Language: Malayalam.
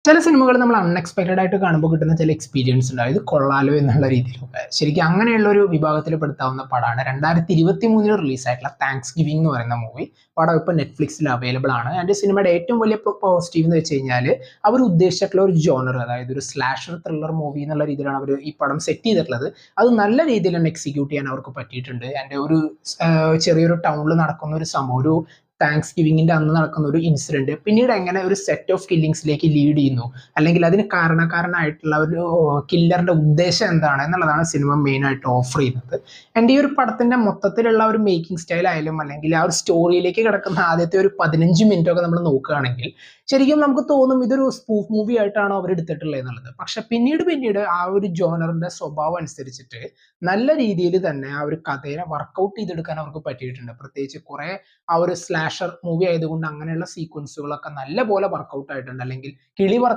ചില സിനിമകൾ നമ്മൾ അൺഎക്സ്പെക്റ്റഡ് ആയിട്ട് കാണുമ്പോൾ കിട്ടുന്ന ചില എക്സ്പീരിയൻസ് ഉണ്ടാവും, ഇത് കൊള്ളാലോ എന്നുള്ള രീതിയിലൊക്കെ. ശരിക്കും അങ്ങനെയുള്ള ഒരു വിഭാഗത്തിൽ പെടുത്താവുന്ന പടമാണ് 2023 റിലീസായിട്ടുള്ള താങ്ക്സ് ഗിവിംഗ് എന്ന് പറയുന്ന മൂവി. പടം ഇപ്പോൾ നെറ്റ്ഫ്ലിക്സിൽ അവൈലബിൾ ആണ്. ആൻഡ് സിനിമയുടെ ഏറ്റവും വലിയ പോസിറ്റീവ് എന്ന് വെച്ച് കഴിഞ്ഞാൽ അവർ ഉദ്ദേശിച്ചിട്ടുള്ള ഒരു ജോണർ, അതായത് ഒരു സ്ലാഷർ ത്രില്ലർ മൂവി എന്നുള്ള രീതിയിലാണ് അവർ ഈ പടം സെറ്റ് ചെയ്തിട്ടുള്ളത്. അത് നല്ല രീതിയിൽ തന്നെ എക്സിക്യൂട്ട് ചെയ്യാൻ അവർക്ക് പറ്റിയിട്ടുണ്ട്. ആൻഡ് ഒരു ചെറിയൊരു ടൗണിൽ നടക്കുന്ന ഒരു സംഭവം, ഒരു താങ്ക്സ് ഗിവിങ്ങിന്റെ അന്ന് നടക്കുന്ന ഒരു ഇൻസിഡന്റ് പിന്നീട് എങ്ങനെ ഒരു സെറ്റ് ഓഫ് കില്ലിങ്സിലേക്ക് ലീഡ് ചെയ്യുന്നു, അല്ലെങ്കിൽ അതിന് കാരണക്കാരനായിട്ടുള്ള ഒരു കില്ലറിന്റെ ഉദ്ദേശം എന്താണ് എന്നുള്ളതാണ് സിനിമ മെയിൻ ആയിട്ട് ഓഫർ ചെയ്യുന്നത്. എൻ്റെ ഈ ഒരു പടത്തിന്റെ മൊത്തത്തിലുള്ള ഒരു മേക്കിംഗ് സ്റ്റൈൽ ആയാലും അല്ലെങ്കിൽ ആ ഒരു സ്റ്റോറിയിലേക്ക് കിടക്കുന്ന ആദ്യത്തെ ഒരു 15 മിനിറ്റ് ഒക്കെ നമ്മൾ നോക്കുകയാണെങ്കിൽ ശരിക്കും നമുക്ക് തോന്നും ഇതൊരു സ്പൂഫ് മൂവി ആയിട്ടാണോ അവർ എടുത്തിട്ടുള്ളത് എന്നുള്ളത്. പക്ഷെ പിന്നീട് ആ ഒരു ജോണറിന്റെ സ്വഭാവം അനുസരിച്ചിട്ട് നല്ല രീതിയിൽ തന്നെ ആ ഒരു കഥയെ വർക്കൗട്ട് ചെയ്തെടുക്കാൻ അവർക്ക് പറ്റിയിട്ടുണ്ട്. പ്രത്യേകിച്ച് കുറെ ആ ഒരു സ്ലാഷർ മൂവി ആയതുകൊണ്ട് അങ്ങനെയുള്ള സീക്വൻസുകളൊക്കെ നല്ല പോലെ വർക്കൗട്ട് ആയിട്ടുണ്ട്, അല്ലെങ്കിൽ കിളി